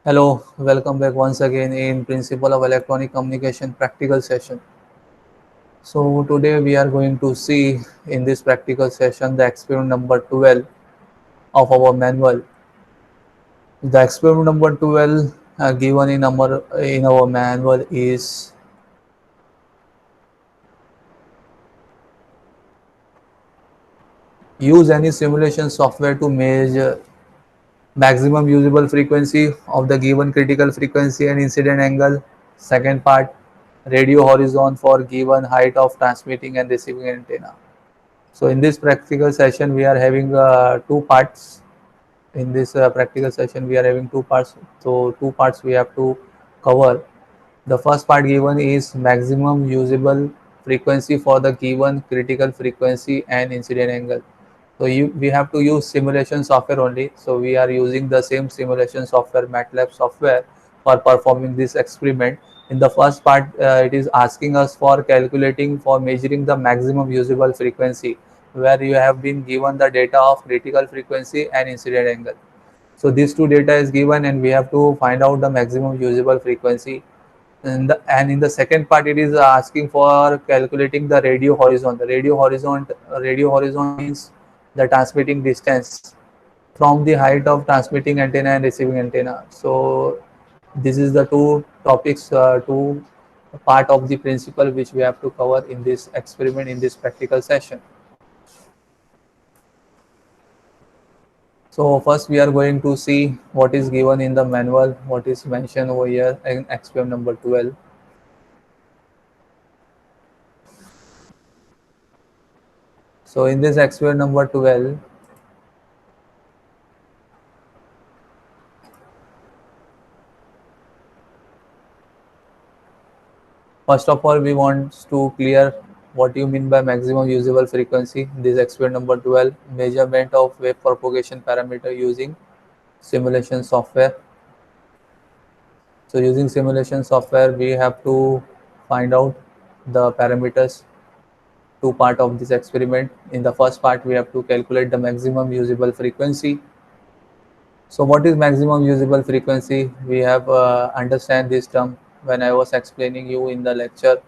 Hello, welcome back once again in Principle of Electronic Communication practical session. So today we are going to see in this practical session the experiment number 12 of our manual. The experiment number 12 given in our manual is use any simulation software to measure maximum usable frequency of the given critical frequency and incident angle. Second part, radio horizon for given height of transmitting and receiving antenna. So in this practical session, we are having two parts. In this practical session, we are having two parts. So two parts we have to cover. The first part given is maximum usable frequency for the given critical frequency and incident angle. So we have to use simulation software only. So we are using the same simulation software, MATLAB software, for performing this experiment. In the first part, it is asking us for calculating for measuring the maximum usable frequency, where you have been given the data of critical frequency and incident angle. So these two data is given, and we have to find out the maximum usable frequency. And in the second part, it is asking for calculating the radio horizon. The radio horizon means the transmitting distance from the height of transmitting antenna and receiving antenna. So this is the two topics, two part of the principle which we have to cover in this experiment, in this practical session. So first we are going to see what is given in the manual, what is mentioned over here in experiment number 12. So in this experiment number 12, first of all, we want to clear what you mean by maximum usable frequency. This experiment number 12, measurement of wave propagation parameter using simulation software. So using simulation software, we have to find out the parameters, two part of this experiment. In the first part, we have to calculate the maximum usable frequency. So what is maximum usable frequency? We have understand this term when I was explaining you in the lecture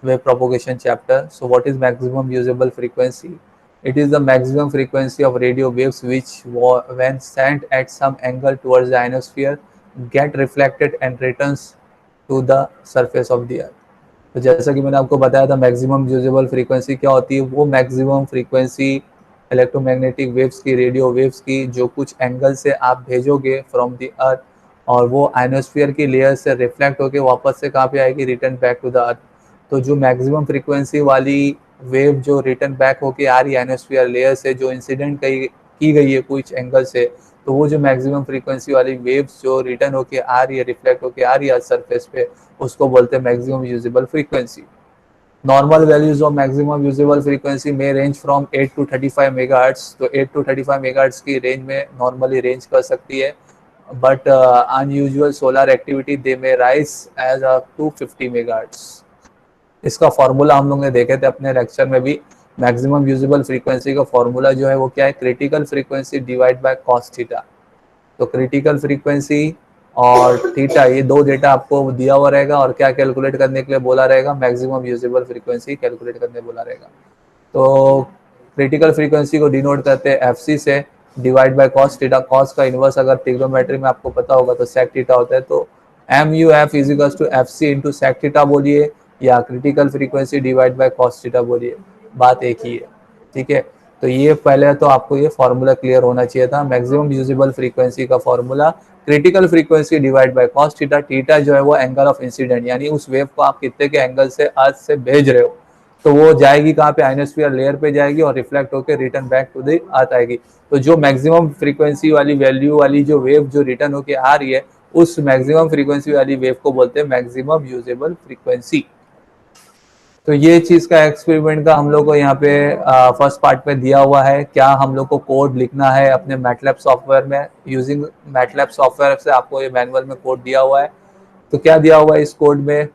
wave propagation chapter. So what is maximum usable frequency? It is the maximum frequency of radio waves which when sent at some angle towards the ionosphere get reflected and returns to the surface of the earth. तो जैसा कि मैंने आपको बताया था maximum usable frequency क्या होती है, वो मैक्सिमम फ्रीक्वेंसी इलेक्ट्रोमैग्नेटिक वेव्स की, रेडियो वेव्स की, जो कुछ एंगल से आप भेजोगे फ्रॉम द अर्थ और वो आइनोस्फीयर की लेयर से रिफ्लेक्ट होकर वापस से कहाँ पे आएगी, return back to the earth. तो जो मैक्सिमम फ्रीक्वेंसी वाली वेव जो रिटर्न बैक होके आ रही है आइनोस्फीयर लेयर से, जो इंसिडेंट की गई है कुछ एंगल से, तो वो जो मैक्सिमम फ्रीक्वेंसी वाली वेव्स जो रिटर्न होके आ रही है, रिफ्लेक्ट होके आ रही है सरफेस पे, उसको बोलते हैं maximum usable frequency. Normal values of maximum usable frequency में रेंज फ्रॉम 8 to 35 मेगाहर्ट्ज. तो 8 to 35 मेगाहर्ट्ज की रेंज में नॉर्मली रेंज कर सकती है, but unusual solar activity they may rise as up to 50 megahertz. इसका फॉर्मूला हम लोग ने देखे थे अपने लेक्चर में भी. मैक्सिमम यूजेबल फ्रीक्वेंसी का फॉर्मूला जो है वो क्या है, critical frequency divide by cos theta. तो क्रिटिकल फ्रीक्वेंसी और थीटा, ये दो डेटा आपको दिया हुआ रहेगा और क्या कैलकुलेट करने के लिए बोला रहेगा, मैक्सिमम यूजेबल फ्रीक्वेंसी कैलकुलेट करने बोला रहेगा. तो क्रिटिकल फ्रीक्वेंसी को डिनोट करते हैं एफसी से, divide by cos theta. Cos का इनवर्स अगर ट्रिग्नोमेट्री में आपको पता होगा तो सेक थीटा होता है. तो M U F is equal to F C into sec theta बोलिए, या critical frequency divide by cos theta बोलिए, बात एक ही है. ठीक है, तो ये पहले तो आपको ये फॉर्मूला क्लियर होना चाहिए था. मैक्सिमम यूजेबल फ्रीक्वेंसी का formula critical frequency divide by cos theta. Theta जो है वो एंगल ऑफ इंसिडेंट, यानी उस वेव को आप कितने के एंगल से अर्थ से भेज रहे हो, तो वो जाएगी कहाँ पे, आइनोस्फीयर लेयर पे जाएगी और रिफ्लेक्ट होकर return back to the earth आएगी. तो जो मैक्सिमम फ्रीक्वेंसी वाली वैल्यू वाली जो वेव जो रिटर्न होकर आ रही है, उस मैक्सिमम फ्रीक्वेंसी वाली वेव को बोलते हैं मैक्सिमम यूजेबल फ्रीक्वेंसी. तो ये चीज का एक्सपेरिमेंट का हम लोग को यहाँ पे फर्स्ट पार्ट में दिया हुआ है. क्या हम लोग को कोड लिखना है अपने मैटलैब सॉफ्टवेयर में, यूजिंग मैटलैब सॉफ्टवेयर से आपको ये मैनुअल में कोड दिया हुआ है. तो क्या दिया हुआ है इस कोड में,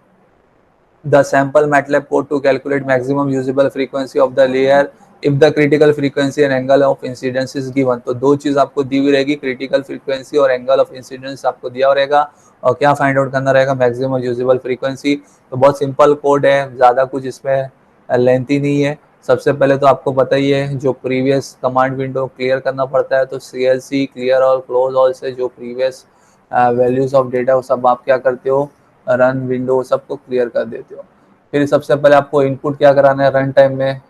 the sample MATLAB code to calculate maximum usable frequency of the layer if the critical frequency and angle of incidence is given, तो दो चीज आपको दी हुई रहेगी, क्रिटिकल फ्रीक्वेंसी और एंगल ऑफ इंसिडेंस आपको दिया रहेगा, और क्या फाइंड आउट करना रहेगा, मैक्सिमम यूजेबल फ्रीक्वेंसी। तो बहुत सिंपल कोड है, ज़्यादा कुछ इसमें लेंथी नहीं है। सबसे पहले तो आपको पता ही है, जो प्रीवियस कमांड विंडो क्लियर करना पड़ता है, तो CLC क्लियर और क्लोज ऑल से जो प्रीवियस वैल्यूज ऑफ डेटा वो सब आप क्या करते हो, रन विंडो सबको क्लियर कर देते हो। फिर सबसे पहले आपको इनपुट क्या कराना है, रन टाइम में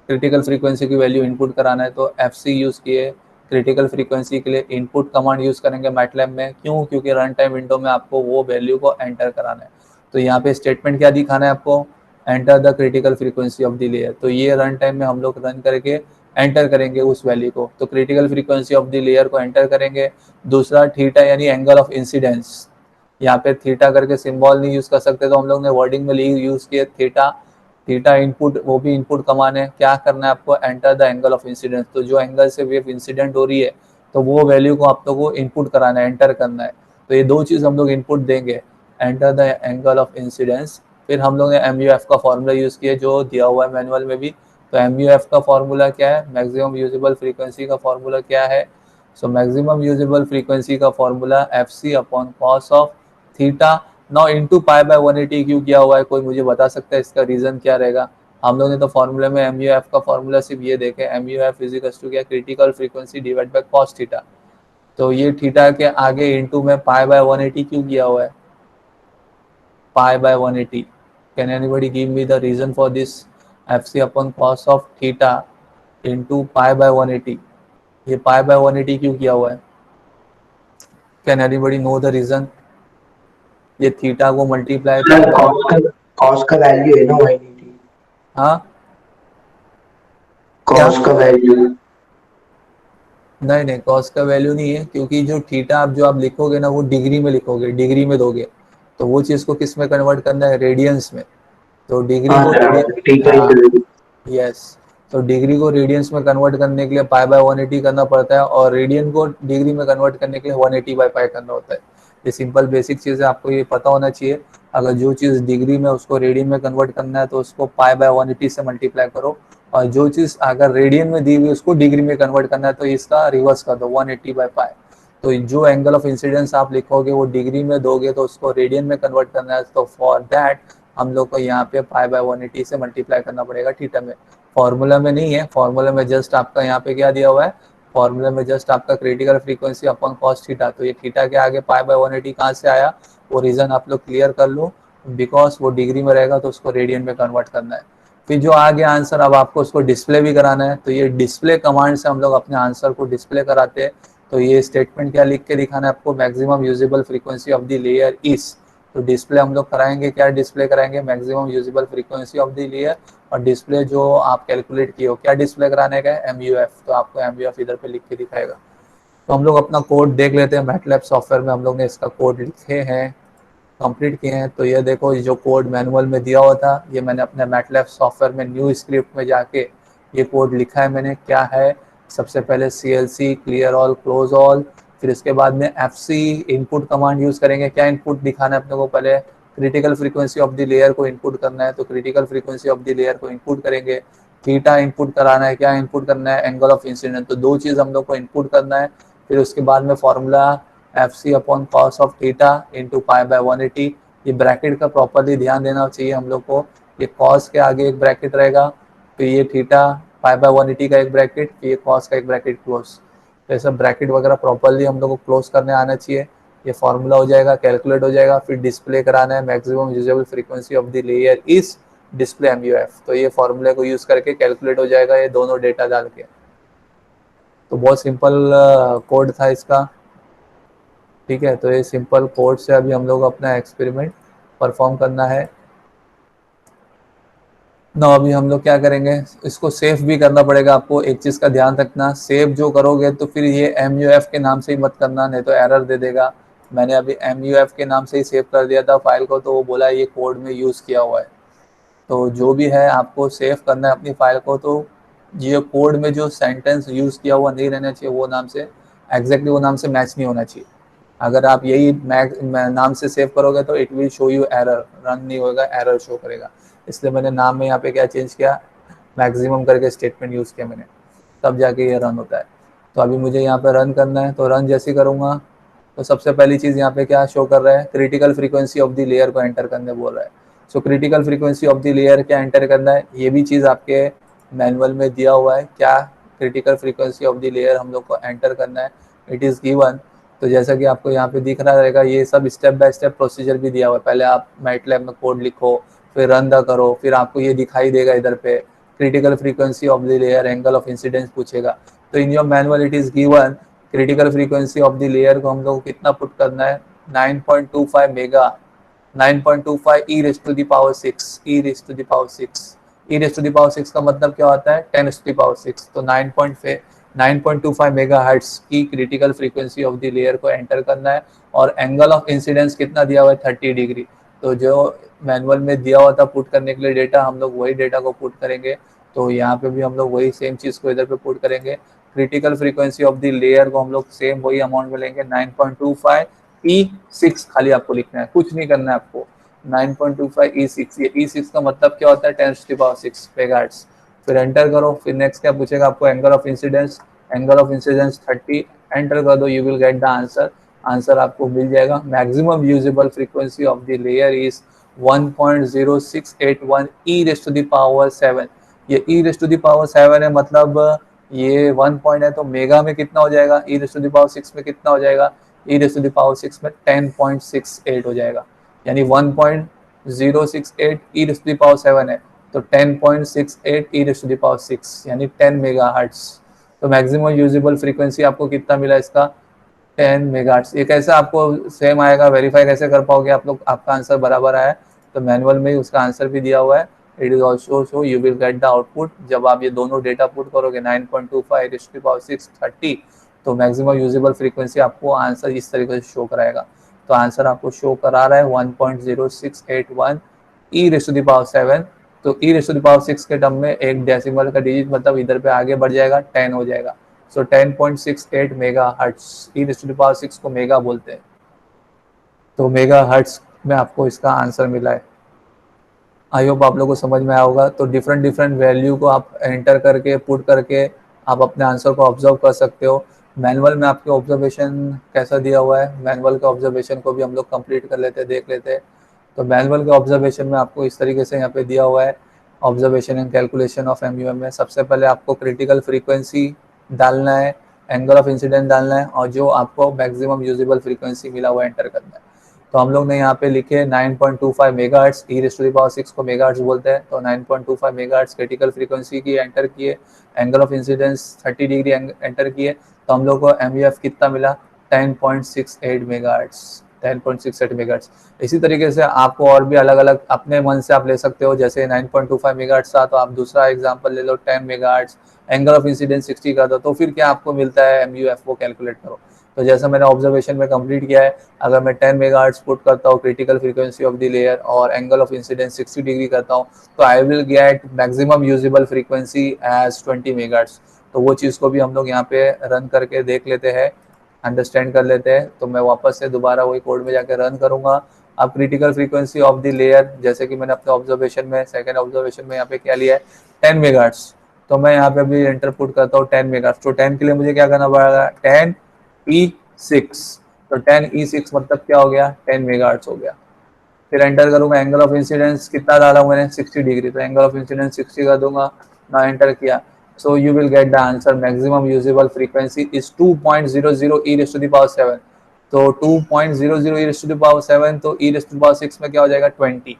क्रिटिकल फ्रीक्वेंसी की वैल्यू इनपुट कराना है, तो FC यूज़ किए क्रिटिकल फ्रीक्वेंसी के लिए। इनपुट कमांड यूज़ करेंगे मैटलैब में, क्यों, क्योंकि रन टाइम विंडो में आपको वो वैल्यू को एंटर कराना है। तो यहाँ पे स्टेटमेंट क्या दिखाना है आपको, enter the critical frequency of the layer. तो ये रन टाइम में हम लोग रन करके एंटर करेंगे उस वैल्यू को, तो critical frequency of the layer को एंटर करेंगे। दूसरा थीटा यानी एंगल ऑफ इंसिडेंस, यहाँ पे थीटा करके सिंबल नहीं यूज कर सकते, तो हम लोग ने वर्डिंग में यूज किए थीटा। थीटा इनपुट, वो भी इनपुट कमांड है, क्या करना है आपको, enter the angle of incidence. तो जो एंगल से वेव इंसिडेंट हो रही है, तो वो वैल्यू को आप लोग को इनपुट कराना है, एंटर करना है। तो ये दो चीज़ हम लोग इनपुट देंगे, enter the angle of incidence. फिर हम लोग ने MUF का फॉर्मूला यूज़ किया जो दिया हुआ है मैनुअल में भी। तो MUF का फॉर्मूला क्या है, मैक्सिमम यूजेबल फ्रीक्वेंसी का फॉर्मूला क्या है, सो मैक्सिमम यूजेबल फ्रीक्वेंसी का formula FC upon cos of theta now into pi by 180 क्यों किया हुआ है, कोई मुझे बता सकता है इसका रीज़न क्या रहेगा। हम लोग ने तो फॉर्मूले में MUF का फॉर्मूला सिर्फ ये देखे, MUF इज इक्वल टू क्या, critical frequency divide by cos theta. तो ये थीटा के आगे इंटू में पाई बाय 180 क्यों किया हुआ है, pi by 180। Can anybody give me the reason for this, FC upon cos of theta into pi by 180, ये पाई बाय 180 क्यों किया हुआ है, can anybody know the reason. ये थीटा को मल्टीप्लाई पाई बाय, कॉस का वैल्यू है ना 180, हाँ क्या, कॉस का वैल्यू। नहीं नहीं कॉस का वैल्यू नहीं है, क्योंकि जो थीटा आप जो आप लिखोगे ना वो डिग्री में लिखोगे, डिग्री में दोगे, तो वो चीज़ को किस में कन्वर्ट करना है, रेडियंस में। तो डिग्री हाँ को ठीक है हाँ यस, तो डिग्री को रेडियंस में कन्वर्ट करने के लिए पाई बाय 180 करना पड़ता है, और रेडियन को डिग्री में कन्वर्ट करने के लिए 180 बाय पाई करना होता है। ये सिंपल बेसिक चीज़ है, आपको ये पता होना चाहिए। अगर जो चीज़ डिग्री में उसको रेडियन में कन्वर्ट करना है, तो उसको पाई बाय 180 से मल्टीप्लाई करो, और जो चीज़ अगर रेडियन में दी हुई उसको डिग्री में कन्वर्ट करना है, तो इसका रिवर्स कर दो, 180 बाय पाई। तो जो एंगल ऑफ इंसिडेंस आप लिखोगे वो डिग्री में दोगे, तो उसको रेडियन में कन्वर्ट करना है, तो फॉर दैट हम लोग को यहाँ पे पाई बाय 180 से मल्टीप्लाई करना पड़ेगा थीटा में। फॉर्मूला में नहीं है, फॉर्मूला में जस्ट आपका यहाँ पे क्या दिया हुआ है, फॉर्मूला में जस्ट आपका critical frequency upon cos theta. तो ये थीटा के आगे पाई बाय 180 कहाँ से आया, वो रीजन आप लोग क्लियर कर लो, बिकॉज वो डिग्री में रहेगा तो उसको रेडियन में कन्वर्ट करना है। फिर जो आगे आंसर, अब आपको उसको डिस्प्ले भी कराना है, तो ये डिस्प्ले कमांड से हम लोग अपने आंसर को डिस्प्ले कराते हैं। तो ये स्टेटमेंट क्या लिख के दिखाना है आपको, maximum usable frequency of the layer is, तो डिस्प्ले हम लोग कराएंगे, क्या डिस्प्ले कराएंगे, maximum usable frequency of the layer, और डिस्प्ले जो आप कैलकुलेट किए हो क्या डिस्प्ले कराने का है, MUF, तो आपको MUF इधर पे लिख के दिखाएगा। तो हम लोग अपना कोड देख लेते हैं, मैटलैब सॉफ्टवेयर में हम लोग ने इसका कोड लिखे हैं, कंप्लीट किए हैं। तो ये देखो, ये जो कोड मैनुअल में दिया हुआ था, ये मैंने अपने मैटलैब सॉफ्टवेयर में न्यू स्क्रिप्ट में जाके ये कोड लिखा है मैंने। क्या है, सबसे पहले CLC clear all close all, फिर इसके बाद में FC इनपुट कमांड यूज़ करेंगे। क्या इनपुट दिखाना है अपने को, पहले critical frequency of the layer को इनपुट करना है, तो critical frequency of the layer को इनपुट करेंगे। थीटा इनपुट कराना है, क्या इनपुट करना है, एंगल ऑफ इंसिडेंट, तो दो चीज़ हम लोग को इनपुट करना है। फिर उसके बाद में formula FC upon cos of theta into pi by 180। ये ब्रैकेट का प्रॉपरली ध्यान देना चाहिए हम लोग को, ये कॉस के आगे एक ब्रैकेट रहेगा, फिर ये थीटा पाई बाय 180 का एक ब्रैकेट, फिर ये कॉस का एक ब्रैकेट क्लोज। तो ये सब ब्रैकेट वगैरह प्रॉपरली हम लोग को क्लोज करने आना चाहिए। ये फॉर्मूला हो जाएगा, कैलकुलेट हो जाएगा, फिर डिस्प्ले कराना है, maximum usable frequency of the layer is display MUF। तो ये फॉर्मूले को यूज़ करके कैलकुलेट हो जाएगा ये दोनों डेटा डाल के। तो बहुत सिंपल कोड था इसका, ठीक है। तो ये सिंपल कोड से अभी हम लोग अपना एक्सपेरिमेंट परफॉर्म करना है ना। अभी हम लोग क्या करेंगे, इसको सेव भी करना पड़ेगा आपको। एक चीज़ का ध्यान रखना, सेव जो करोगे तो फिर ये MUF के नाम से ही मत करना, नहीं तो एरर दे देगा। मैंने अभी MUF के नाम से ही सेव कर दिया था फाइल को, तो वो बोला ये कोड में यूज़ किया हुआ है। तो जो भी है आपको सेव करना है अपनी फाइल को, तो ये कोड में जो सेंटेंस यूज़ किया हुआ नहीं रहना चाहिए, वो नाम से एग्जैक्टली वो नाम से मैच नहीं होना चाहिए। अगर आप यही नाम से सेव करोगे तो it will show you error, run नहीं होगा, एरर शो करेगा। इसलिए मैंने नाम में यहाँ पे क्या चेंज किया, मैक्सिमम करके स्टेटमेंट यूज़ किया मैंने, तब जाके ये रन होता है। तो अभी मुझे यहाँ पे रन करना है, तो रन जैसे करूँगा तो सबसे पहली चीज़ यहाँ पे क्या शो कर रहा है, critical frequency of the layer को एंटर करने बोल रहा है। So critical frequency of the layer क्या एंटर करना है, ये भी चीज़ आपके मैनुअल में दिया हुआ है, क्या critical frequency of the layer हम लोग को एंटर करना है, इट इज़ गिवन। तो जैसा कि आपको यहाँ पे दिख रहा रहेगा, ये सब स्टेप बाय स्टेप प्रोसीजर भी दिया हुआ है। पहले आप मैटलैब में कोड लिखो, फिर रन द करो, फिर आपको ये दिखाई देगा इधर पे critical frequency of the layer, angle of incidence पूछेगा। तो in your manual it is given critical frequency of the layer को हम लोग को कितना पुट करना है, 9.25 mega, 9.25 E raise to the power 6, E raise to the power 6, E raise to the power 6 का मतलब क्या होता है, 10 टू द पावर 6। तो 9.25 मेगा हर्ट्ज की critical frequency of the layer को एंटर करना है। और एंगल ऑफ इंसिडेंस कितना दिया हुआ है, 30 डिग्री। तो जो मैनुअल में दिया हुआ था पुट करने के लिए डेटा, हम लोग वही डेटा को पुट करेंगे। तो यहाँ पे भी हम लोग वही सेम चीज़ को इधर पे पुट करेंगे। Critical frequency of the layer को हम लोग सेम वही अमाउंट में लेंगे, 9.25 E6 खाली आपको लिखना है, कुछ नहीं करना है आपको। 9.25 E6, ये E6 का मतलब क्या होता है, 10 to the power 6 मेगाहर्ट्ज। फिर एंटर करो, फिर नेक्स्ट क्या पूछेगा आपको, angle of incidence, angle of incidence 30, enter कर दो, you will get the answer. Answer आपको मिल जाएगा, maximum usable frequency of the layer is 1.0681 E raise to the power 7। ये E raise to the power 7 है, मतलब ये 1 पॉइंट है, तो मेगा में कितना हो जाएगा, ई रेस टू द पावर 6 में कितना हो जाएगा, ई रेस टू द पावर 6 में 10.68 हो जाएगा। यानी 1.068 ई रेस टू द पावर 7 है, तो 10.68 ई रेस टू द पावर 6 यानी 10 मेगाहर्ट्ज। तो मैक्सिमम यूजेबल फ्रीक्वेंसी आपको कितना मिला इसका, 10 मेगाहर्ट्ज। ये कैसे आपको सेम आएगा, वेरीफाई कैसे कर पाओगे आप लोग, आपका आंसर बराबर आया तो मैनुअल में ही उसका आंसर भी दिया हुआ है। It is also so you will get the output. जब आप ये दोनों डेटा पुट करोगे 9.25 रेज़ टू द पावर 6 30, तो मैक्सिमम यूजेबल फ्रीक्वेंसी आपको आंसर इस तरीके से शो कराएगा। तो आंसर आपको शो करा रहा है 1.0681 E raise to the power 7। तो E raise to the power 6 के टर्म में एक डेसिमल का डिजिट मतलब इधर पे आगे बढ़ जाएगा, 10 हो जाएगा। So 10.68 mega hertz, E raise to the power 6 को मेगा बोलते हैं। तो मेगा हर्ट्ज में आपको इसका आंसर मिला है। आई होप आप लोगों को समझ में आया होगा। तो डिफरेंट डिफरेंट वैल्यू को आप एंटर करके पुट करके आप अपने आंसर को ऑब्जर्व कर सकते हो। मैनुअल में आपके ऑब्जर्वेशन कैसा दिया हुआ है, मैनुअल के ऑब्जर्वेशन को भी हम लोग कंप्लीट कर लेते हैं, देख लेते हैं। तो मैनुअल के ऑब्जर्वेशन में आपको इस तरीके से यहाँ पे दिया हुआ है, observation and calculation of MUM में सबसे पहले आपको क्रिटिकल फ्रीक्वेंसी डालना है, एंगल ऑफ इंसिडेंस डालना है, और जो आपको मैक्सिमम यूजेबल फ्रीक्वेंसी मिला हुआ एंटर करना है। तो हम लोग ने यहाँ पे लिखे 9.25 megahertz, E raise to the power 6 को मेगाहर्ट्ज बोलते हैं। तो 9.25 मेगाहर्ट्ज क्रिटिकल फ्रीक्वेंसी की एंटर किए, angle of incidence 30 degree enter किए, तो हम लोग को MUF कितना मिला, 10.68 मेगाहर्ट्ज, 10.68 मेगाहर्ट्ज। इसी तरीके से आपको और भी अलग अलग अपने मन से आप ले सकते हो। जैसे 9.25 मेगाहर्ट्ज था, तो आप दूसरा एग्जांपल ले लो 10 मेगाहर्ट्ज, एंगल ऑफ इंसिडेंस 60 का दो, तो फिर क्या आपको मिलता है MUF वो कैलकुलेट करो। तो जैसा मैंने ऑब्जर्वेशन में कंप्लीट किया है, अगर मैं 10 मेगाहर्ट्ज पुट करता हूँ critical frequency of the layer और एंगल ऑफ इंसिडेंस 60 डिग्री करता हूँ, तो I will get maximum usable frequency as 20 megahertz. तो वो चीज़ को भी हम लोग यहाँ पे रन करके देख लेते हैं, अंडरस्टैंड कर लेते हैं। तो मैं वापस से दोबारा वही कोड में जाकर रन करूँगा। अब critical frequency of the layer, जैसे कि मैंने अपने ऑब्जर्वेशन में, सेकंड ऑब्जर्वेशन में यहाँ पे क्या लिया है, 10 मेगाहर्ट्ज। तो मैं यहाँ पे भी एंटर पुट करता हूँ 10 मेगाहर्ट्ज। तो 10 के लिए मुझे क्या करना पड़ेगा, 10E6। तो 10E6 मतलब क्या हो गया, 10 मेगाहर्ट्ज हो गया। फिर एंटर करूंगा, एंगल ऑफ इंसिडेंस कितना डाला मैंने, 60 डिग्री, तो एंगल ऑफ इंसिडेंस 60 कर दूंगा, ना एंटर किया। So you will get the answer, maximum usable frequency is 2.00 E raise to the power 7। तो 2.00 E raise to the power 7, तो E raise to the power 6 में क्या हो जाएगा, 20।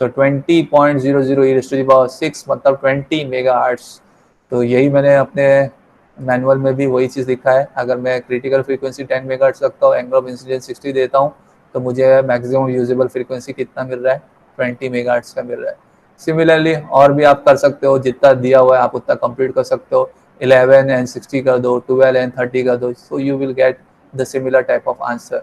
So 20.00 E raise to the power 6 मतलब 20 megahertz. तो यही मैंने अपने मैनुअल में भी वही चीज़ लिखा है। अगर मैं क्रिटिकल फ्रीक्वेंसी 10 मेगाहर्ट्ज रखता हूँ, एंगल ऑफ इंसिडेंस 60 देता हूँ, तो मुझे मैक्सिमम यूजेबल फ्रीक्वेंसी कितना मिल रहा है, 20 मेगाहर्ट्ज का मिल रहा है। सिमिलरली और भी आप कर सकते हो, जितना दिया हुआ है आप उतना कंप्लीट कर सकते हो। 11 एंड 60 कर दो, 12 एंड 30 कर दो, सो you will get the similar type of answer.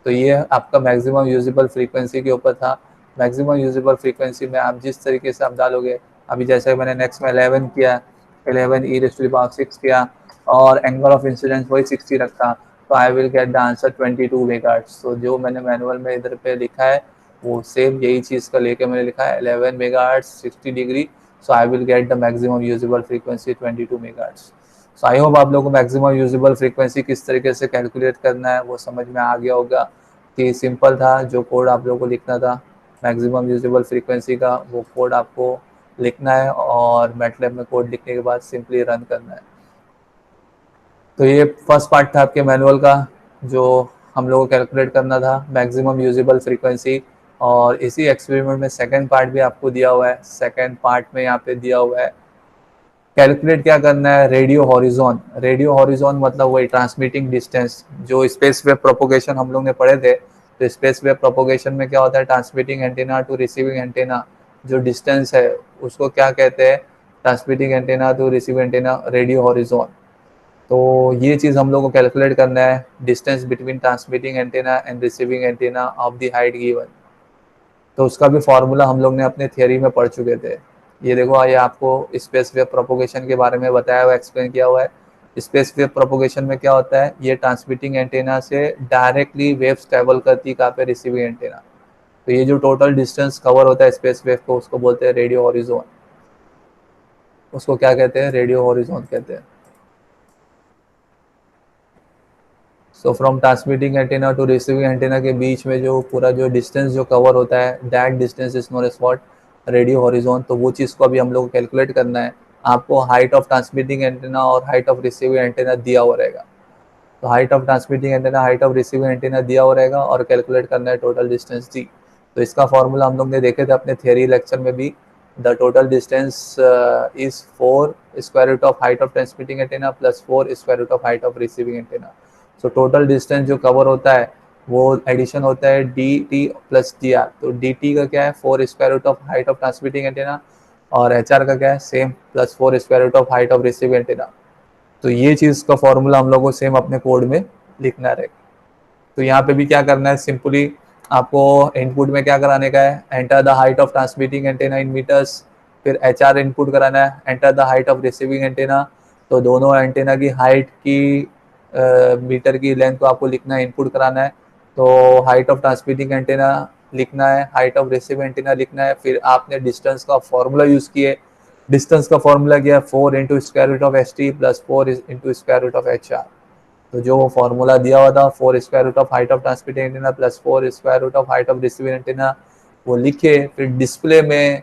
तो ये आपका मैक्सिमम यूजेबल फ्रीक्वेंसी के ऊपर था। मैक्सिमम यूजेबल फ्रीक्वेंसी में आप जिस तरीके से आप डालोगे, अभी जैसे मैंने नेक्स्ट में 11 किया, 11 E raise to the power 6 किया, और एंगल ऑफ इंसिडेंस वही 60 रखा, तो I will get the answer 22 megahertz. तो जो मैंने मैनुअल में इधर पे लिखा है वो सेम यही चीज़ का लेके मैंने लिखा है, 11 megahertz 60 degree, so I will get the maximum usable frequency 22 megahertz. So I hope आप लोगों को मैक्सिमम यूजेबल फ्रीक्वेंसी किस तरीके से कैलकुलेट करना है वो समझ में आ गया होगा कि सिंपल था जो कोड आप लोगों को लिखना था मैक्सिमम यूजेबल फ्रीक्वेंसी का, वो कोड आपको लिखना है और मैटलैब में कोड लिखने के बाद सिंपली रन करना है। तो ये फर्स्ट पार्ट था आपके मैनुअल का जो हम लोगों को कैलकुलेट करना था मैक्सिमम यूजेबल फ्रीक्वेंसी, और इसी एक्सपेरिमेंट में सेकंड पार्ट भी आपको दिया हुआ है। सेकंड पार्ट में यहाँ पे दिया हुआ है कैलकुलेट क्या करना है, रेडियो हॉरिजॉन। रेडियो हॉरिजॉन मतलब वही ट्रांसमिटिंग डिस्टेंस, जो स्पेस वेव प्रोपोगेशन हम लोग ने पढ़े थे। तो स्पेस वेव प्रोपोगेशन में क्या होता है, transmitting antenna to receiving antenna जो डिस्टेंस है उसको क्या कहते हैं, transmitting antenna to receiving antenna, radio horizon. तो ये चीज़ हम लोग को कैलकुलेट करना है, distance between transmitting antenna and receiving antenna of the height given. तो उसका भी फॉर्मूला हम लोग ने अपने थियोरी में पढ़ चुके थे। ये देखो, ये आपको स्पेस वेव प्रोपोगेशन के बारे में बताया हुआ, एक्सप्लेन किया हुआ है। स्पेस वेव प्रोपोगेशन में क्या होता है, ये ट्रांसमिटिंग एंटेना से डायरेक्टली वेव्स ट्रेवल करती है कहाँ पे, रिसीविंग एंटेना। तो ये जो टोटल डिस्टेंस कवर होता है स्पेस वेव को, उसको बोलते हैं रेडियो हॉरिजॉन। उसको क्या कहते हैं, रेडियो हॉरिजॉन कहते हैं। So from transmitting antenna to receiving antenna के बीच में जो पूरा जो डिस्टेंस जो कवर होता है, that distance is known as what, radio horizon. तो वो चीज़ को अभी हम लोग को कैलकुलेट करना है। आपको हाइट ऑफ ट्रांसमिटिंग एंटेना और हाइट ऑफ रिसीविंग एंटेना दिया हुआ रहेगा। तो height of transmitting antenna, height of receiving antenna दिया हुआ रहेगा और कैलकुलेट करना है टोटल डिस्टेंस डी। तो इसका फॉर्मूला हम लोग ने देखे थे अपने थियरी लेक्चर में भी। The total distance is 4 square root of height of transmitting antenna plus 4 square root of height of receiving antenna. So total distance जो कवर होता है वो एडिशन होता है D T plus D R. तो D T का क्या है, 4 square root of height of transmitting antenna, और एच आर का क्या है, same, plus 4 square root of height of receiving antenna. तो ये चीज़ का फॉर्मूला हम लोग को सेम अपने कोड में लिखना रहेगा। तो यहाँ पे भी क्या करना है, सिंपली आपको इनपुट में क्या कराने का है, enter the height of transmitting antenna in meters, फिर एच आर इनपुट कराना है, enter the height of receiving antenna. तो दोनों एंटेना की हाइट की मीटर की लेंथ को आपको लिखना है, इनपुट कराना है। तो हाइट ऑफ ट्रांसमिटिंग एंटेना लिखना है, हाइट ऑफ रिसीविंग एंटेना लिखना है, फिर आपने डिस्टेंस का फॉर्मूला यूज़ किए। डिस्टेंस का फॉर्मूला क्या है, 4 into square root of H T plus 4 into square root of H R. तो जो फॉर्मूला दिया हुआ था, 4 square root of height of transmitting antenna plus 4 square root of height of receiving antenna, वो लिखे। फिर डिस्प्ले में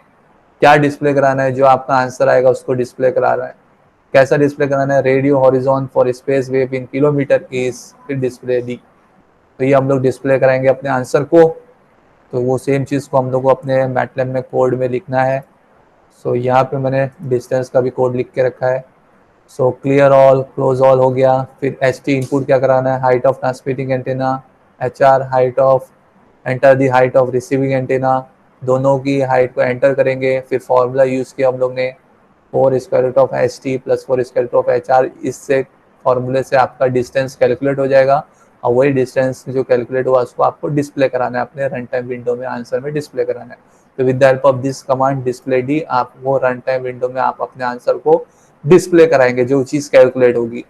क्या डिस्प्ले कराना है, जो आपका आंसर आएगा उसको डिस्प्ले करा रहा है। कैसा डिस्प्ले कराना है, radio horizon for space wave in kilometre is, फिर डिस्प्ले दी। तो ये हम लोग डिस्प्ले कराएंगे अपने आंसर को। तो वो सेम चीज़ को हम लोग को अपने मैटलैब में कोड में लिखना है। सो यहाँ पे मैंने डिस्टेंस का भी कोड लिख के रखा है। So clear all, close all हो गया। फिर एच टी इनपुट क्या कराना है, height of transmitting antenna, H R height of, enter the height of receiving antenna, दोनों की हाइट को एंटर करेंगे। फिर फॉर्मूला यूज़ किया हम लोग ने, 4 square root of H T plus 4 square root of H R. इससे फॉर्मूले से आपका डिस्टेंस कैलकुलेट हो जाएगा, और वही डिस्टेंस जो कैलकुलेट हुआ उसको आपको डिस्प्ले कराना है अपने रन टाइम विंडो में, आंसर में डिस्प्ले कराना है। तो with the help of this command display D, आप वो रन टाइम विंडो में आप अपने आंसर को डिस्प्ले कराएंगे जो चीज़ कैलकुलेट होगी।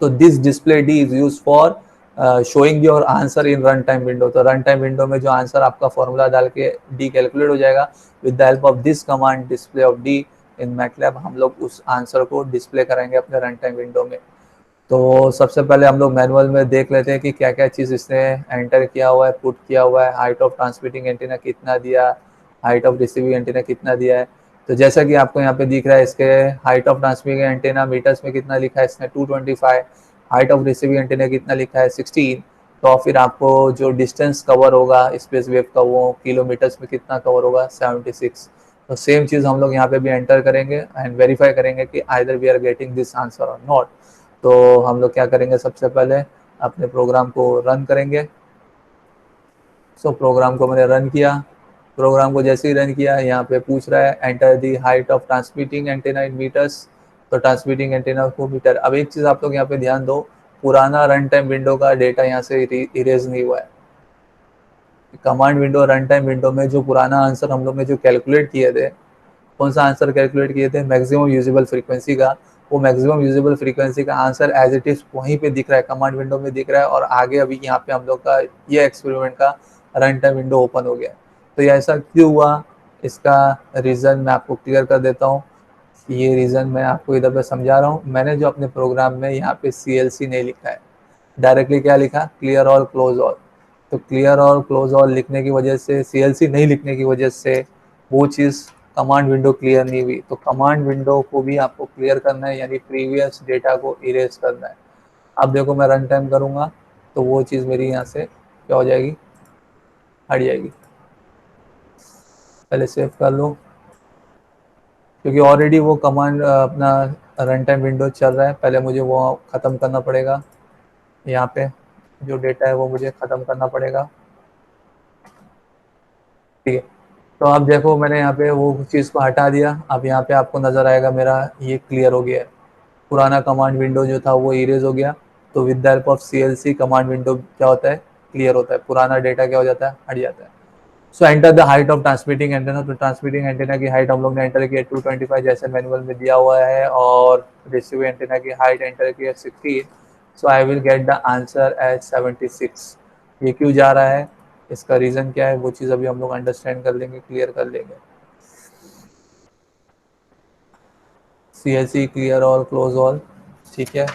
तो this display D is use for showing your answer in run time window. तो रन टाइम विंडो में जो आंसर आपका फॉर्मूला डाल के डी कैलकुलेट हो जाएगा, with the help of this command display of D in MATLAB हम लोग उस आंसर को डिस्प्ले कराएंगे अपने रन टाइम विंडो में। तो सबसे पहले हम लोग मैनुअल में देख लेते हैं कि क्या क्या चीज़ इसने एंटर किया हुआ है, पुट किया हुआ है। हाइट ऑफ ट्रांसमिटिंग एंटीना कितना दिया, हाइट ऑफ रिसीविंग एंटीना कितना दिया है। तो जैसा कि आपको यहाँ पे दिख रहा है, इसके height of transmitting antenna meters में कितना लिखा है इसने, 225। हाइट ऑफ रिसीविंग एंटीना कितना लिखा है, 16। तो फिर आपको जो डिस्टेंस कवर होगा स्पेस वेव का, वो किलोमीटर्स में कितना कवर होगा, 76। तो सेम चीज़ हम लोग यहाँ पे भी एंटर करेंगे एंड वेरीफाई करेंगे कि either we are getting this answer और नॉट। तो हम लोग क्या करेंगे, सबसे पहले अपने प्रोग्राम को रन करेंगे। सो प्रोग्राम को मैंने रन किया। प्रोग्राम को जैसे ही रन किया, यहाँ पे पूछ रहा है enter the height of transmitting antenna in meters. तो ट्रांसमिटिंग एंटेना को मीटर। अब एक चीज़ आप लोग यहाँ पे ध्यान दो, पुराना रन टाइम विंडो का डेटा यहाँ से इरेज नहीं हुआ है। Command window, run time window में जो पुराना आंसर हम लोग ने जो कैलकुलेट किए थे, कौन सा आंसर कैलकुलेट किए थे, मैक्सिमम यूजेबल फ्रीक्वेंसी का। वो मैक्सिमम यूजेबल फ्रीक्वेंसी का आंसर एज इट इज वहीं पे दिख रहा है, कमांड विंडो में दिख रहा है। और आगे अभी यहाँ पे हम लोग का ये एक्सपेरिमेंट का रन टाइम विंडो ओपन हो गया। तो ये ऐसा क्यों हुआ, इसका रीज़न मैं आपको क्लियर कर देता हूँ। ये रीज़न मैं आपको इधर पे समझा रहा हूँ। मैंने जो अपने प्रोग्राम में यहाँ पे CLC नहीं लिखा है, डायरेक्टली क्या लिखा, क्लियर ऑल क्लोज ऑल। तो क्लियर ऑल क्लोज ऑल लिखने की वजह से, CLC नहीं लिखने की वजह से वो चीज़ कमांड विंडो क्लियर नहीं हुई। तो कमांड विंडो को भी आपको क्लियर करना है, यानी प्रीवियस डेटा को इरेज करना है। अब देखो मैं रन टाइम करूँगा तो वो चीज़ मेरी यहाँ से क्या हो जाएगी, हट जाएगी। पहले सेव कर लो, क्योंकि ऑलरेडी वो कमांड अपना रन टाइम विंडो चल रहा है। पहले मुझे वो ख़त्म करना पड़ेगा, यहाँ पे जो डेटा है वो मुझे ख़त्म करना पड़ेगा। ठीक है, तो अब देखो मैंने यहाँ पे वो चीज़ को हटा दिया। अब यहाँ पे आपको नज़र आएगा मेरा ये क्लियर हो गया है, पुराना कमांड विंडो जो था वो इरेज हो गया। तो with the help of CLC command window क्या होता है, क्लियर होता है, पुराना डेटा क्या हो जाता है, हट जाता है। सो enter the height of transmitting antenna. तो ट्रांसमिटिंग एंटेना की हाइट हम लोग ने एंटर की है 225 जैसे मैनुअल में दिया हुआ है, और रिसीव एंटेना की हाइट एंटर की है 60। So I will get the answer as 76। ये क्यों जा रहा है, इसका रीज़न क्या है, वो चीज़ अभी हम लोग अंडरस्टैंड कर लेंगे, क्लियर कर लेंगे। CLC clear all close all, ठीक है।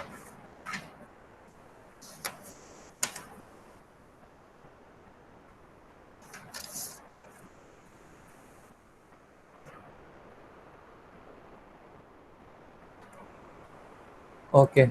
ओके,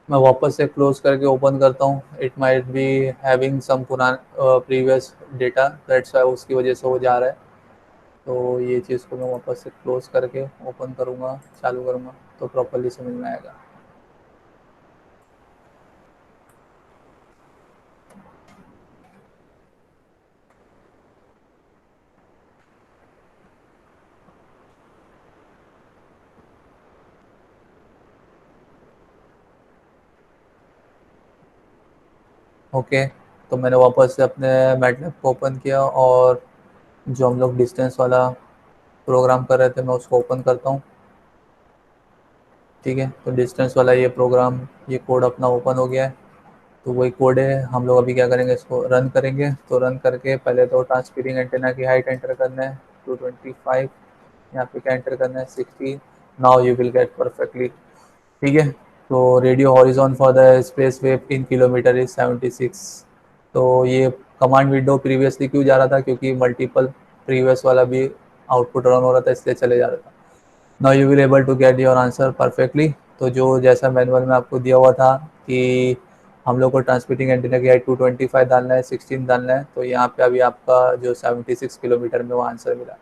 मैं वापस से क्लोज करके ओपन करता हूँ। It might be having some पुरान प्रीवियस डेटा, दैट्स वाई उसकी वजह से वो जा रहा है। तो ये चीज़ को मैं वापस से क्लोज करके ओपन करूँगा, चालू करूँगा तो प्रॉपर्ली समझ में आएगा। ओके, तो मैंने वापस से अपने मैटलैब को ओपन किया, और जो हम लोग डिस्टेंस वाला प्रोग्राम कर रहे थे मैं उसको ओपन करता हूँ। ठीक है, तो डिस्टेंस वाला ये प्रोग्राम, ये कोड अपना ओपन हो गया है। तो वही कोड है, हम लोग अभी क्या करेंगे, इसको रन करेंगे। तो रन करके पहले तो ट्रांसमिटिंग एंटेना की हाइट एंटर करना है 225, यहाँ पे क्या एंटर करना है 60। Now you will gate perfectly. ठीक है, तो radio horizon for the space wave in kilometre is 76। तो ये कमांड विंडो प्रीवियसली क्यों जा रहा था, क्योंकि मल्टीपल प्रीवियस वाला भी आउटपुट रन हो रहा था, इसलिए चले जा रहा था। Now you will able to get your answer perfectly. तो जो जैसा मैनुअल में आपको दिया हुआ था कि हम लोग को ट्रांसमिटिंग एंटीना की हाइट 225 डालना है, 16 डालना है, तो यहाँ पे अभी आपका जो 76 किलोमीटर में वो आंसर मिला।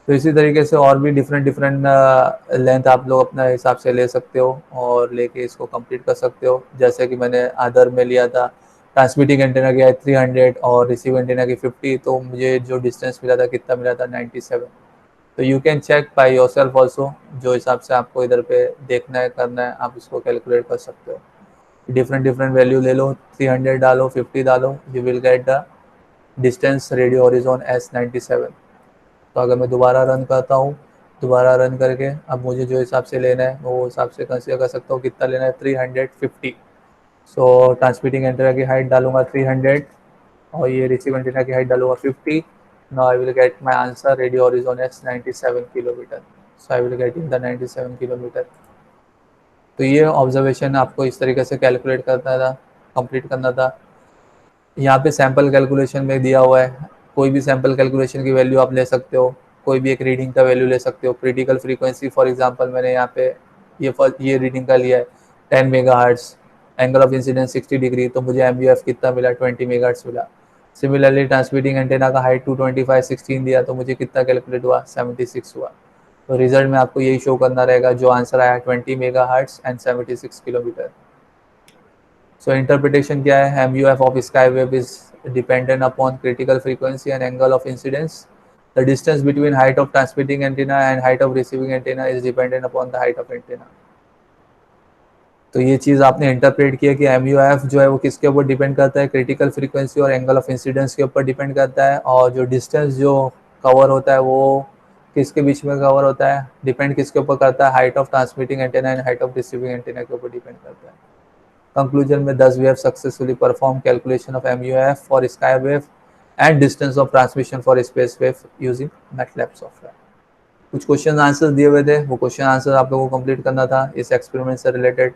तो इसी तरीके से और भी डिफरेंट डिफरेंट लेंथ आप लोग अपना हिसाब से ले सकते हो, और लेके इसको कंप्लीट कर सकते हो। जैसे कि मैंने अदर में लिया था, ट्रांसमिटिंग एंटीना की हाइट 300 और रिसीव एंटीना की 50, तो मुझे जो डिस्टेंस मिला था कितना मिला था, 97। तो you can check by yourself also, जो हिसाब से आपको इधर पे देखना है, करना है, आप इसको कैलकुलेट कर सकते हो। डिफरेंट डिफरेंट वैल्यू ले लो, 300 डालो, 50 डालो, you will get the distance radio horizon S97। तो अगर मैं दोबारा रन करता हूँ, दोबारा रन करके अब मुझे जो हिसाब से लेना है वो हिसाब से कंसिडर कर सकता हूँ, कितना लेना है, 350। सो ट्रांसमिटिंग एंटीना की हाइट डालूंगा 300, और ये रिसीव एंटीना की हाइट डालूंगा 50। Now I will gate my answer, radio horizon S 97 kilometre. So I will get in the 97 kilometre. तो ये ऑब्जर्वेशन आपको इस तरीके से कैलकुलेट करना था, कंप्लीट करना था। यहाँ पे सैंपल कैलकुलेशन में दिया हुआ है, कोई भी सैंपल कैलकुलेशन की वैल्यू आप ले सकते हो, कोई भी एक रीडिंग का वैल्यू ले सकते हो। क्रिटिकल फ्रीक्वेंसी फॉर एग्जांपल मैंने यहाँ पे ये रीडिंग का लिया है 10 megahertz, angle of incidence 60 degree, तो मुझे एमबीएफ कितना मिला, 20 मेगाहर्ट्ज मिला। सिमिलरली ट्रांसमिटिंग एंटेना का हाइट 225 16 दिया, तो मुझे कितना कैलकुलेट हुआ, 76 हुआ। तो रिजल्ट में आपको यही शो करना रहेगा, जो आंसर आया 20 megahertz and 76 kilometre. So interpretation क्या है, MUF of sky wave is dependent upon critical frequency and angle of incidence. The distance between height of transmitting antenna and height of receiving antenna is dependent upon the height of antenna. तो ये चीज़ आपने interpret किया कि MUF जो है वो किसके ऊपर डिपेंड करता है, क्रिटिकल फ्रीक्वेंसी और एंगल ऑफ इंसिडेंस के ऊपर डिपेंड करता है, और जो डिस्टेंस जो कवर होता है वो किसके बीच में कवर होता है, डिपेंड किसके ऊपर करता है, height of transmitting antenna and height of receiving antenna के ऊपर डिपेंड करता है। कंक्लूजन में, thus we have successfully performed calculation of MUF for sky wave and distance of transmission for space wave using MATLAB software। कुछ question answer दिए हुए थे, वो क्वेश्चन आंसर आप लोगों को कंप्लीट करना था इस एक्सपेरिमेंट से रिलेटेड।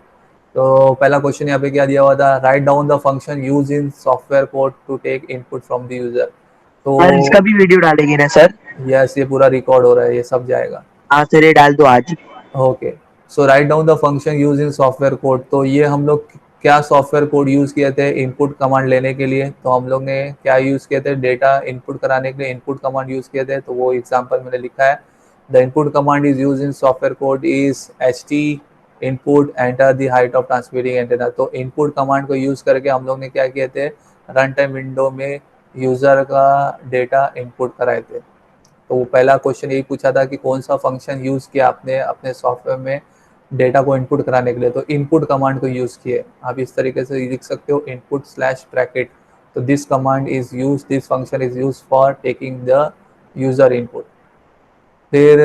तो पहला क्वेश्चन यहाँ पे क्या दिया हुआ था, write down the function use in software code to take input from the user. Sir इसका तो भी वीडियो डालेंगे ना सर? यस, ये पूरा रिकॉर्ड हो रहा है, ये सब जाएगा। हाँ सर, ये डाल दो आज। Okay, so right down the function use in software code. तो ये हम लोग क्या सॉफ्टवेयर कोड यूज़ किए थे इनपुट कमांड लेने के लिए, तो हम लोग ने क्या यूज़ किए थे, डेटा इनपुट कराने के लिए इनपुट कमांड यूज़ किए थे। तो वो एग्जांपल मैंने लिखा है, the input command is use in software code is HT input enter the height of transmitting antenna. तो इनपुट कमांड को यूज़ करके हम लोग ने क्या किए थे, रन टाइम विंडो में यूज़र का डेटा इनपुट कराए थे। तो वो पहला क्वेश्चन यही पूछा था कि कौन सा फंक्शन यूज़ किया आपने अपने सॉफ्टवेयर में डेटा को इनपुट कराने के लिए, तो इनपुट कमांड को यूज़ किए। आप इस तरीके से लिख सकते हो, इनपुट स्लैश ब्रैकेट। तो this command is use, this function is use for taking the user input. फिर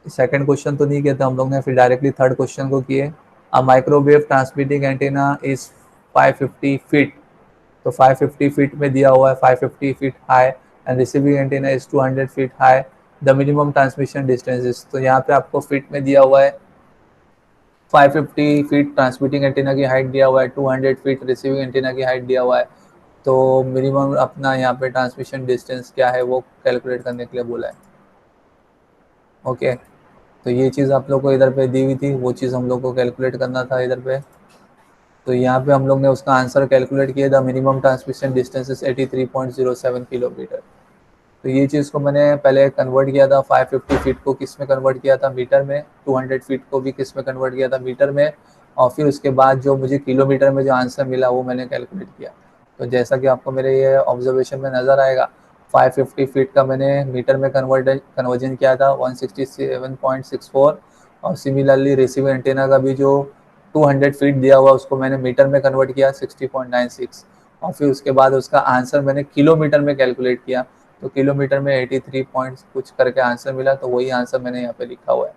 सेकंड क्वेश्चन तो नहीं किया था हम लोग ने, फिर डायरेक्टली थर्ड क्वेश्चन को किए। अ microwave transmitting antenna is 550 feet. तो 550 फीट में दिया हुआ है, 550 feet high, and receiving antenna is 200 feet high. The minimum transmission distances, तो यहाँ पे आपको फीट में दिया हुआ है 550 फीट ट्रांसमिटिंग एंटीना की हाइट दिया हुआ है, 200 फीट रिसीविंग एंटीना की हाइट दिया हुआ है। तो मिनिमम अपना यहाँ पे ट्रांसमिशन डिस्टेंस क्या है वो कैलकुलेट करने के लिए बोला है। ओके, तो ये चीज़ आप लोग को इधर पे दी हुई थी, वो चीज़ हम लोग को कैलकुलेट करना था इधर पे। तो यहाँ पे हम लोग ने उसका आंसर कैलकुलेट किया, the minimum transmission distance is 83.07 kilometre. तो ये चीज़ को मैंने पहले कन्वर्ट किया था, 550 फीट को किस में कन्वर्ट किया था, मीटर में। 200 फीट को भी किस में कन्वर्ट किया था, मीटर में। और फिर उसके बाद जो मुझे किलोमीटर में जो आंसर मिला वो मैंने कैलकुलेट किया। तो जैसा कि आपको मेरे ये ऑब्जर्वेशन में नज़र आएगा, 550 फीट का मैंने मीटर में कन्वर्जन किया था 167.64। और सिमिलरली रिसीविंग एंटेना का भी जो 200 फीट दिया हुआ उसको मैंने मीटर में कन्वर्ट किया 60.96। और फिर उसके बाद उसका आंसर मैंने किलोमीटर में कैलकुलेट किया, तो किलोमीटर में 83 पॉइंट्स कुछ करके आंसर मिला। तो वही आंसर मैंने यहाँ पे लिखा हुआ है।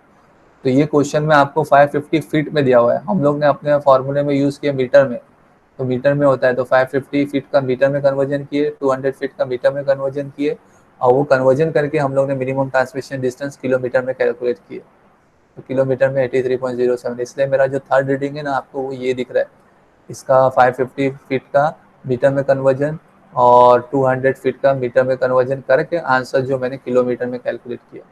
तो ये क्वेश्चन में आपको 550 फीट में दिया हुआ है, हम लोग ने अपने फॉर्मूले में यूज़ किया मीटर में। तो मीटर में होता है, तो 550 फीट का मीटर में कन्वर्जन किए, 200 फीट का मीटर में कन्वर्जन किए, और वो कन्वर्जन करके हम लोग ने मिनिमम ट्रांसमिशन डिस्टेंस किलोमीटर में कैलकुलेट किए। तो किलोमीटर में 83.07, इसलिए मेरा जो थर्ड रीडिंग है ना आपको वो ये दिख रहा है, इसका 550 फीट का मीटर में कन्वर्जन और 200 फीट का मीटर में कन्वर्जन करके आंसर जो मैंने किलोमीटर में कैलकुलेट किया।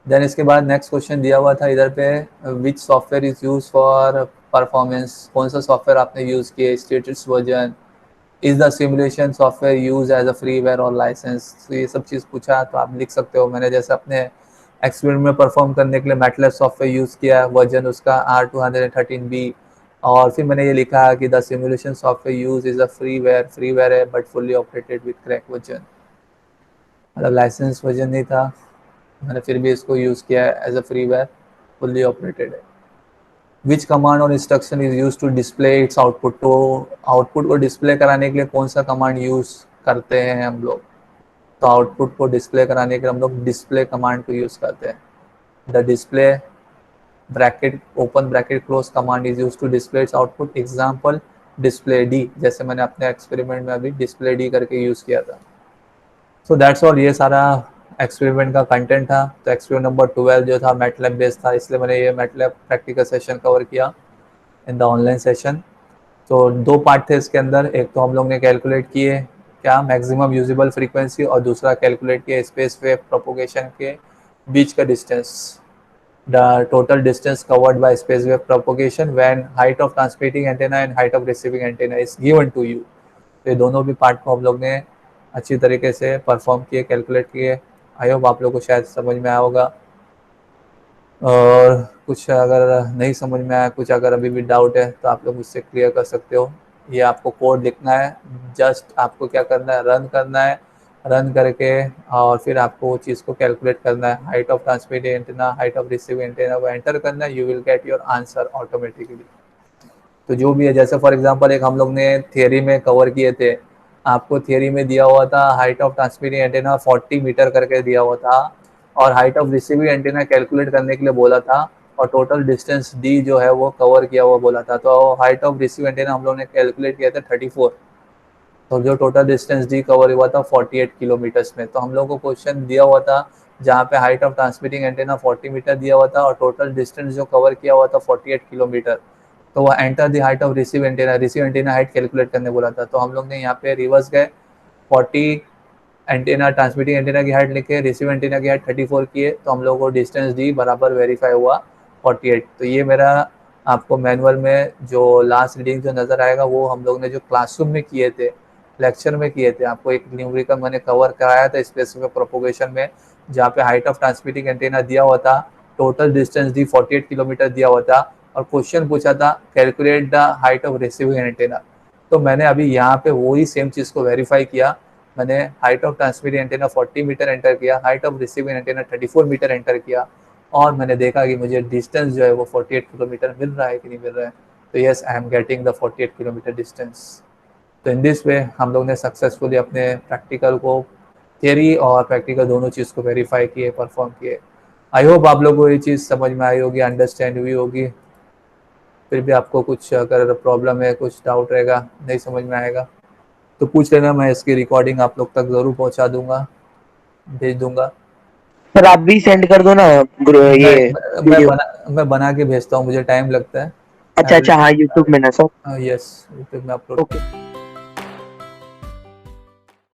देन इसके बाद नेक्स्ट क्वेश्चन दिया हुआ था इधर पे, which software is use for performance. कौन सा सॉफ्टवेयर आपने यूज़ किया, status version, is the simulation software use as a freeware और लाइसेंस। तो ये सब चीज़ पूछा, तो आप लिख सकते हो मैंने जैसे अपने एक्सपेरिमेंट में परफॉर्म करने के लिए मैटलैब सॉफ्टवेयर यूज़ किया, वर्जन उसका R213B। और फिर मैंने ये लिखा कि the simulation software use is a freeware है but fully operated with crack version. मतलब लाइसेंस वर्जन नहीं था, मैंने फिर भी इसको यूज़ किया है as a freeware, fully operated है। विच कमांड और instruction is use to display its output. तो आउटपुट को डिस्प्ले कराने के लिए कौन सा कमांड यूज़ करते हैं हम लोग, तो आउटपुट को डिस्प्ले कराने के लिए हम लोग डिस्प्ले कमांड को यूज़ करते हैं। The display bracket open bracket close command is use to display its output, example display D, जैसे मैंने अपने एक्सपेरिमेंट में अभी डिस्प्ले डी करके यूज़ किया था। सो दैट्स ऑल, ये सारा एक्सपेरिमेंट का कंटेंट था। तो एक्सपेरिमेंट नंबर 12 जो था मैटलैब बेस्ड था, इसलिए मैंने ये मैटलैब प्रैक्टिकल सेशन कवर किया इन द ऑनलाइन सेशन। तो दो पार्ट थे इसके अंदर, एक तो हम लोग ने कैलकुलेट किए क्या मैक्सिमम यूजेबल फ्रीक्वेंसी, और दूसरा कैलकुलेट किया स्पेस वेव प्रोपोगेशन के बीच का distance, the total distance covered by space wave propagation when height of transmitting antenna and height of receiving antenna is given to you. तो ये दोनों भी पार्ट को हम लोग ने अच्छी तरीके से परफॉर्म किए, कैलकुलेट किए। आई होप आप लोग को शायद समझ में आया होगा। और कुछ अगर नहीं समझ में आया, कुछ अगर अभी भी डाउट है तो आप लोग मुझसे क्लियर कर सकते हो। ये आपको कोड लिखना है, जस्ट आपको क्या करना है, रन करना है। रन करके और फिर आपको वो चीज़ को कैलकुलेट करना है, height of transmitting antenna, height of receiving antenna को एंटर करना है, you will gate your answer automatically. तो जो भी है, जैसे फॉर एग्जांपल एक हम लोग ने थियरी में कवर किए थे, आपको थियरी में दिया हुआ था height of transmitting antenna 40 meter करके दिया हुआ था, और height of receiving antenna calculate करने के लिए बोला था, और टोटल डिस्टेंस डी जो है वो कवर किया हुआ बोला था। तो हाइट ऑफ रिसीविंग एंटीना हम लोग ने कैलकुलेट किया था 34, तो जो टोटल डिस्टेंस डी कवर हुआ था 48 किलोमीटर्स में। तो हम लोग को क्वेश्चन दिया हुआ था जहाँ पे height of transmitting antenna 40 meter दिया हुआ था और टोटल डिस्टेंस जो कवर किया हुआ था 48 किलोमीटर। तो वो enter the height of receive antenna height calculate करने बोला था। तो हम लोग ने यहाँ पे रिवर्स गए, 40 एंटीना ट्रांसमिटिंग एंटीना की हाइट लिखे, रिसीव एंटीना की हाइट 34 किए, तो हम लोग को डिस्टेंस डी बराबर वेरीफाई हुआ 48। तो ये मेरा आपको मैनुअल में जो लास्ट रीडिंग जो नज़र आएगा वो हम लोग ने जो क्लासरूम में किए थे, लेक्चर में किए थे। आपको एक न्यूमेरिकल मैंने कवर कराया था स्पेसिफिक प्रोपोगेशन में, जहाँ पे हाइट ऑफ ट्रांसमिटिंग एंटीना दिया हुआ था, टोटल डिस्टेंस दी 48 किलोमीटर दिया हुआ था, और क्वेश्चन पूछा था calculate the height of receiving antenna. तो मैंने अभी यहाँ पे वही सेम चीज़ को वेरीफाई किया। मैंने height of transmitting antenna 40 metre enter किया, height of receiving antenna 34 metre enter किया, और मैंने देखा कि मुझे डिस्टेंस जो है वो 48 किलोमीटर मिल रहा है कि नहीं मिल रहा है। तो yes, I am getting the 48 kilometre distance. तो इन दिस वे हम लोग ने सक्सेसफुली अपने प्रैक्टिकल को, थियरी और प्रैक्टिकल दोनों चीज़ को वेरीफाई किए, परफॉर्म किए। आई होप आप लोगों को ये चीज़ समझ में आई होगी, अंडरस्टैंड हुई होगी। फिर भी आपको कुछ अगर प्रॉब्लम है, कुछ डाउट रहेगा, नहीं समझ में आएगा तो पूछ लेना, मैं इसकी रिकॉर्डिंग आप लोग तक ज़रूर पहुंचा दूंगा, भेज दूंगा। सर आप भी सेंड कर दो ना मैं ये वीडियो। मैं बना के भेजता हूँ, मुझे टाइम लगता है। अच्छा अच्छा, हाँ यूट्यूब में ना सर। यस, यूट्यूब में अपलोड ओके।